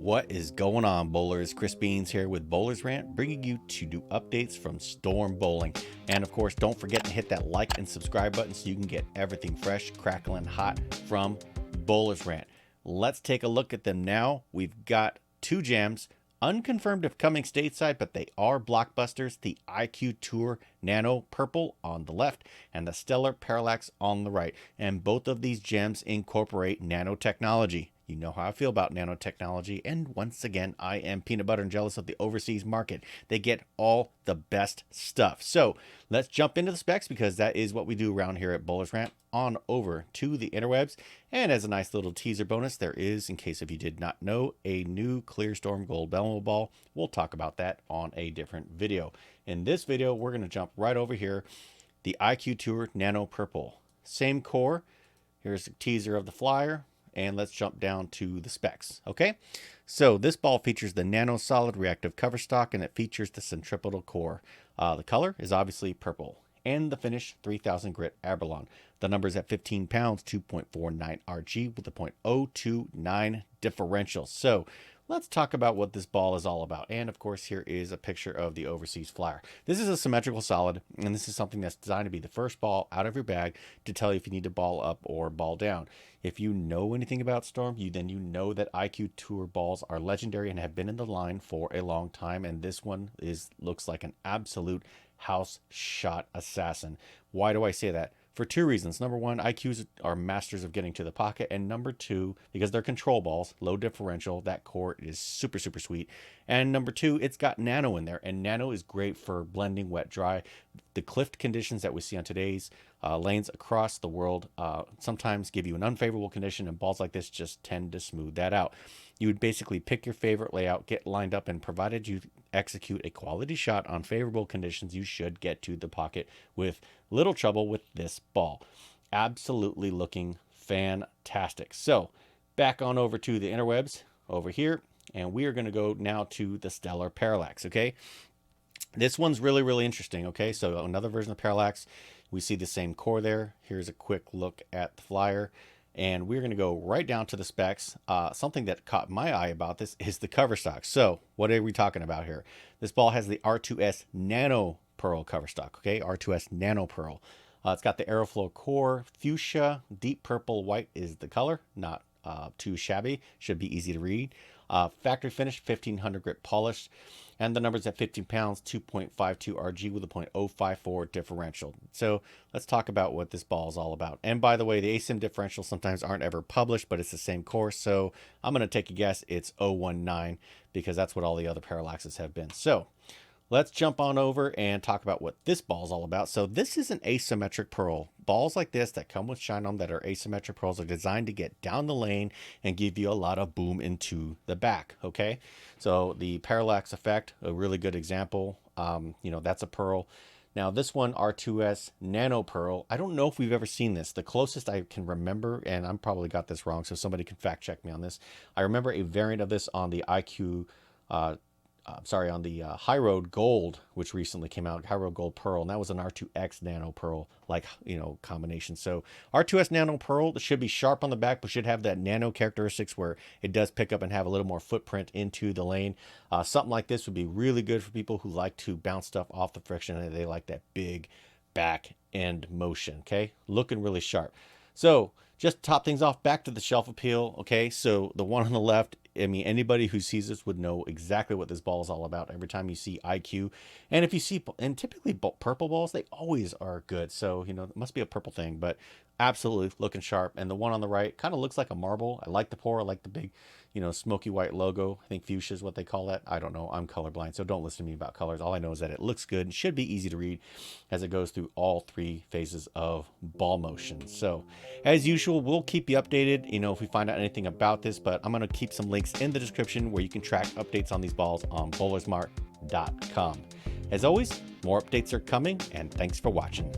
What is going on, bowlers? Chris Beans here with Bowlers Rant, bringing you to new updates from Storm Bowling. And of course, don't forget to hit that like and subscribe button so you can get everything fresh, crackling hot from Bowlers Rant. Let's take a look at them now. We've got two gems, unconfirmed if coming stateside, but they are blockbusters. The IQ Tour Nano Purple on the left and the Stellar Parallax on the right. And both of these gems incorporate nanotechnology. You know how I feel about nanotechnology, and once again, I am peanut butter and jealous of the overseas market. They get all the best stuff. So let's jump into the specs, because that is what we do around here at Bowlers Rant. On over to the interwebs, and as a nice little teaser bonus, there is, in case if you did not know, a new Clearstorm Gold Belmo ball. We'll talk about that on a different video. In this video, we're going to jump right over here. The IQ Tour Nano Purple, same core. Here's a teaser of the flyer. And let's jump down to the specs, okay? So this ball features the nano solid reactive cover stock, and it features the centripetal core. The color is obviously purple, and the finish 3000 grit Abalone. The number is at 15 pounds, 2.49 RG with a .029 differential. So let's talk about what this ball is all about. And of course, here is a picture of the overseas flyer. This is a symmetrical solid, and this is something that's designed to be the first ball out of your bag to tell you if you need to ball up or ball down. If you know anything about Storm, then you know that IQ Tour balls are legendary and have been in the line for a long time. And this one looks like an absolute house shot assassin. Why do I say that? For two reasons. Number one, IQs are masters of getting to the pocket. And number two, because they're control balls, low differential, that core is super, super sweet. And number two, it's got nano in there. And nano is great for blending wet, dry. The cliffed conditions that we see on today's lanes across the world sometimes give you an unfavorable condition, and balls like this just tend to smooth that out. You would basically pick your favorite layout, get lined up, and provided you execute a quality shot on favorable conditions, you should get to the pocket with little trouble with this ball. Absolutely looking fantastic. So back on over to the interwebs over here, and we are going to go now to the Stellar Parallax, okay? This one's really, really interesting, okay? So another version of Parallax. We see the same core there. Here's a quick look at the flyer. And we're going to go right down to the specs. Something that caught my eye about this is the cover stock. So what are we talking about here? This ball has the R2S Nano Pearl cover stock, okay? R2S Nano Pearl. It's got the Aeroflow core, fuchsia, deep purple, white is the color. Not too shabby. Should be easy to read. Factory finish, 1500 grit polished. And the number's at 15 pounds, 2.52 RG with a .054 differential. So let's talk about what this ball is all about. And by the way, the ASIM differentials sometimes aren't ever published, but it's the same core. So I'm going to take a guess it's 019, because that's what all the other Parallaxes have been. So let's jump on over and talk about what this ball is all about. So this is an asymmetric pearl. Balls like this that come with shine on that are asymmetric pearls are designed to get down the lane and give you a lot of boom into the back, okay? So the Parallax effect, a really good example. That's a pearl. Now this one, R2S Nano Pearl, I don't know if we've ever seen this. The closest I can remember, and I'm probably got this wrong, so somebody can fact check me on this. I remember a variant of this on the IQ on the High Road Gold, which recently came out, High Road Gold Pearl, and that was an R2X Nano Pearl, combination. So R2S Nano Pearl should be sharp on the back, but should have that nano characteristics where it does pick up and have a little more footprint into the lane. Something like this would be really good for people who like to bounce stuff off the friction, and they like that big back end motion, okay? Looking really sharp. So just to top things off, back to the shelf appeal, okay? So the one on the left, I mean, anybody who sees this would know exactly what this ball is all about every time you see IQ. And if you see, and typically purple balls, they always are good. So, it must be a purple thing, but absolutely looking sharp. And the one on the right kind of looks like a marble. I like the pour. I like the big, smoky white logo. I think fuchsia is what they call that. I don't know. I'm colorblind, so don't listen to me about colors. All I know is that it looks good and should be easy to read as it goes through all three phases of ball motion. So as usual, we'll keep you updated, if we find out anything about this, but I'm going to keep some links in the description where you can track updates on these balls on bowlersmart.com. As always, more updates are coming, and thanks for watching.